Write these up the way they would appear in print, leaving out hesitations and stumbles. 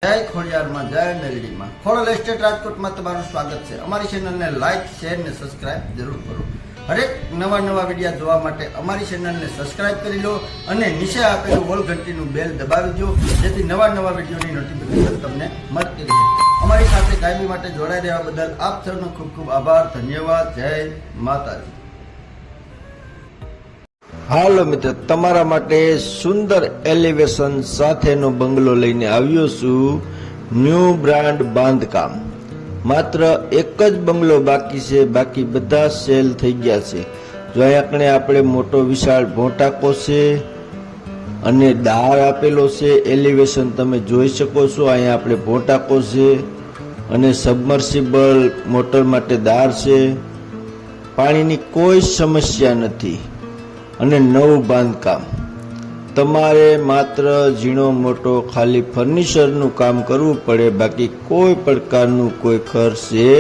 જય ખોડિયારમાં જય મેલડીમાં ખોડલ એસ્ટેટ રાજકોટમાં તમારું સ્વાગત છે। અમારી ચેનલને લાઈક શેર ને સબસ્ક્રાઇબ જરૂર કરો। હરેક નવા વિડીયો જોવા માટે અમારી ચેનલને સબસ્ક્રાઇબ કરી લો અને નીચે આપેલું ઓલ ઘંટીનું બેલ દબાવી દો, જેથી નવા વિડીયોની નોટિફિકેશન તમને મળતી રહે। અમારી સાથે કાયમી માટે જોડાઈ રહેવા બદલ આપ સૌનો ખૂબ ખૂબ આભાર, ધન્યવાદ। જય માતાજી। હાલો મિત્રો, તમારા માટે સુંદર એલિવેશન સાથેનો બંગલો લઈને આવ્યો છું। ન્યૂ બ્રાન્ડ બાંધકામ। માત્ર એક જ બંગલો બાકી છે, બાકી બધા સેલ થઈ ગયા છે। જો અહીંયા આપણે મોટો વિશાળ ભોંટાકો છે અને દાર આપેલો છે। એલિવેશન તમે જોઈ શકો છો। અહીંયા આપણે ભોંટાકો છે અને સબમર્સિબલ મોટર માટે દાર છે। પાણીની કોઈ સમસ્યા નથી અને નવું બાંધકામ। તમારે માત્ર ઝીણો મોટો ખાલી ફર્નિચરનું કામ કરવું પડે, બાકી કોઈ પ્રકારનું કોઈ ખર્ચ છે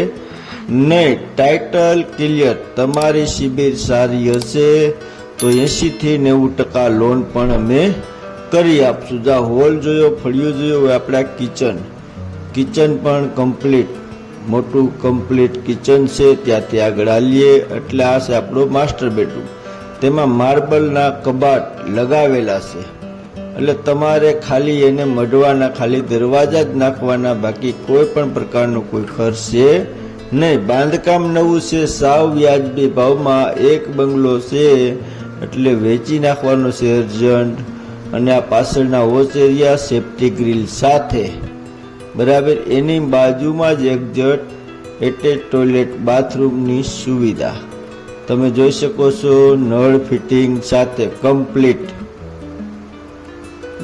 નહીં। Title clear. તમારી સિબિલ સારી હશે તો 80 થી 90% લોન પણ અમે કરી આપશું। જા હોલ જોયો, ફળિયું જોયો, હવે આપણા કિચન પણ કમ્પ્લીટ, મોટું કમ્પ્લીટ કિચન છે। ત્યાંથી આગળ આવીએ એટલે આ છે આપણો માસ્ટર બેડરૂમ। તેમાં માર્બલના કબાટ લગાવેલા છે, એટલે તમારે ખાલી એને મઢવાના, ખાલી દરવાજા જ નાખવાના, બાકી કોઈ પણ પ્રકારનો કોઈ ખર્ચ છે નહીં। બાંધકામ નવું છે, સાવ વ્યાજબી ભાવમાં એક બંગલો છે, એટલે વેચી નાખવાનો છે અર્જન્ટ। અને આ પાછળના વોચ એરિયા સેફ્ટી ગ્રીલ સાથે, બરાબર। એની બાજુમાં જ એક્ઝેટ એટેચ ટોયલેટ બાથરૂમની સુવિધા તમે જોઈ શકો છો। નળ ફિટિંગ સાથે કમ્પ્લીટ।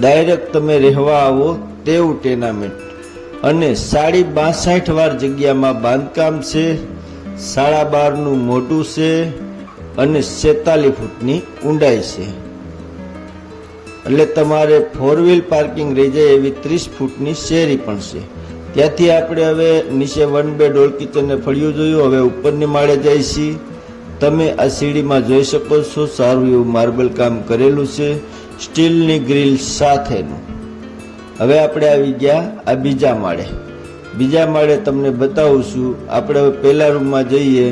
ડાયરેક્ટ તમે રહેવા આવો તેવું ટેનામેન્ટ। અને 62.5 વાર જગ્યામાં બાંધકામ છે। 12.5 નું મોટું છે અને 46 ફૂટની ઊંડાઈ છે, એટલે તમારે 4 વ્હીલ પાર્કિંગ રહી જાય એવી 30 ફૂટની શેરી પણ છે। ત્યાંથી આપણે હવે નીચે 1 બેડ હોલ કિચન ને ફળિયું જોયું। હવે ઉપરની માળે જાય છીએ। તમે આ સીડીમાં જોઈ શકો છો, સારું એવું માર્બલ કામ કરેલું છે, સ્ટીલની ગ્રીલ સાથેનું। હવે આપણે આવી ગયા આ બીજા માળે તમને બતાવું છું। આપણે હવે પહેલા રૂમમાં જઈએ,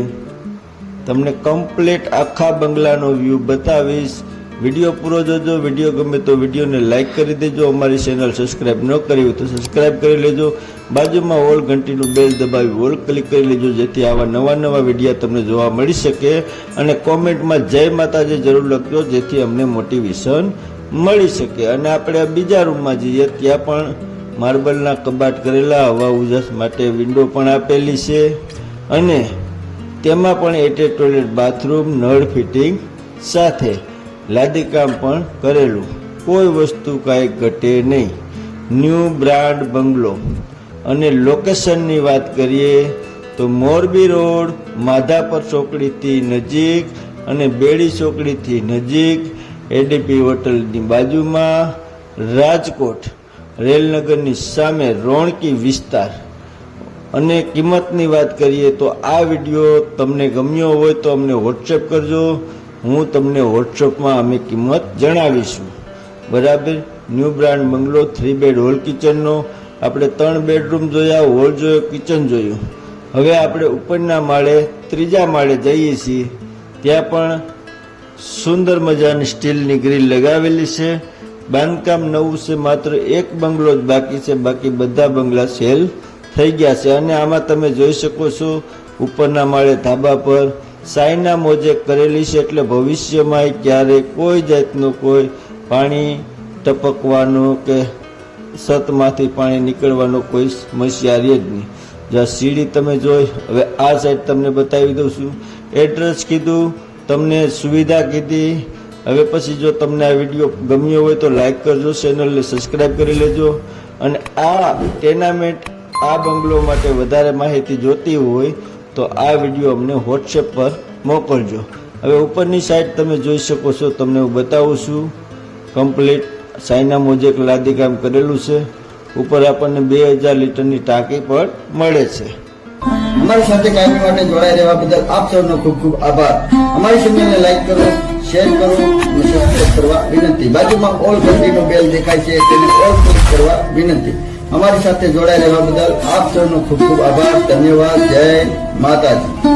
તમને કમ્પ્લીટ આખા બંગલાનો વ્યૂ બતાવીશ। વિડીયો પૂરો જોજો। વિડીયો ગમે તો વિડીયોને લાઇક કરી દેજો। અમારી ચેનલ સબસ્ક્રાઇબ ન કરી હોય તો સબસ્ક્રાઇબ કરી લેજો। બાજુમાં ઓલ ઘંટીનું બેલ દબાવી ઓલ ક્લિક કરી લેજો, જેથી આવા નવા વિડીયો તમને જોવા મળી શકે। અને કોમેન્ટમાં જય માતાજી જરૂર લખજો, જેથી અમને મોટિવેશન મળી શકે। અને આપણે બીજા રૂમમાં જઈએ, ત્યાં પણ માર્બલના કબાટ કરેલા, હવા ઉજાસ માટે વિન્ડો પણ આપેલી છે, અને તેમાં પણ એટેચ ટોયલેટ બાથરૂમ નળ ફિટિંગ સાથે લાદીકામ પણ કરેલું। કોઈ વસ્તુ કાંઈ ઘટે નહીં। ન્યૂ બ્રાન્ડ બંગલો। અને લોકેશનની વાત કરીએ તો મોરબી રોડ, માધાપર ચોકડીથી નજીક અને બેડી ચોકડીથી નજીક, એડીપી હોટલની બાજુમાં, રાજકોટ રેલનગરની સામે રોણકી વિસ્તાર। અને કિંમતની વાત કરીએ તો આ વિડીયો તમને ગમ્યો હોય તો અમને વોટ્સએપ કરજો। હું તમને વોટ્સએપમાં અમે કિંમત જણાવીશું, બરાબર। ન્યૂ બ્રાન્ડ બંગલો 3 બેડ હોલ કિચનનો। આપણે 3 બેડરૂમ જોયા, હોલ જોયો, કિચન જોયું। હવે આપણે ઉપરના માળે, ત્રીજા માળે જઈએ છીએ। ત્યાં પણ સુંદર મજાની સ્ટીલની ગ્રીલ લગાવેલી છે। બાંધકામ નવું છે, માત્ર એક બંગલો જ બાકી છે, બાકી બધા બંગલા સેલ થઈ ગયા છે। અને આમાં તમે જોઈ શકો છો, ઉપરના માળે ધાબા પર સાઈના મોજેક કરેલી છે, એટલે ભવિષ્યમાં ક્યારેય કોઈ જાતનો કોઈ પાણી ટપકવાનો કે છતમાંથી પાણી નીકળવાનો કોઈ સમસ્યા રહે જ નહીં। જ્યાં સીડી તમે જોઈ, હવે આ સાઈડ તમને બતાવી દઉં છું। એડ્રેસ કીધું, તમને સુવિધા કીધી। હવે પછી જો તમને આ વિડીયો ગમ્યો હોય તો લાઈક કરજો, ચેનલને સબસ્ક્રાઈબ કરી લેજો। અને આ ટેનામેન્ટ, આ બંગલો માટે વધારે માહિતી જોતી હોય તો આ વિડીયો અમને વોટ્સએપ પર મોકલજો। હવે ઉપરની સાઈડ તમે જોઈ શકો છો, તમને હું બતાવું છું। કમ્પ્લીટ સાઈના મોજેક લાદીકામ કરેલું છે। ઉપર આપણને 2000 લીટરની ટાંકી પણ મળે છે। અમારી સાથે કાયમી માટે જોડાઈ રહેવા બદલ આપ સૌનો ખૂબ ખૂબ આભાર। અમારી ચેનલને લાઈક કરો, શેર કરો અને સબસ્ક્રાઇબ કરવા વિનંતી। બાજુમાં ઓલ ઘંટીનો બેલ દેખાય છે, તેને ઓલ ક્લિક કરવા વિનંતી। અમારી સાથે જોડાઈ રહેવા બદલ આપ સૌનો ખૂબ ખૂબ આભાર. ધન્યવાદ. જય માતાજી.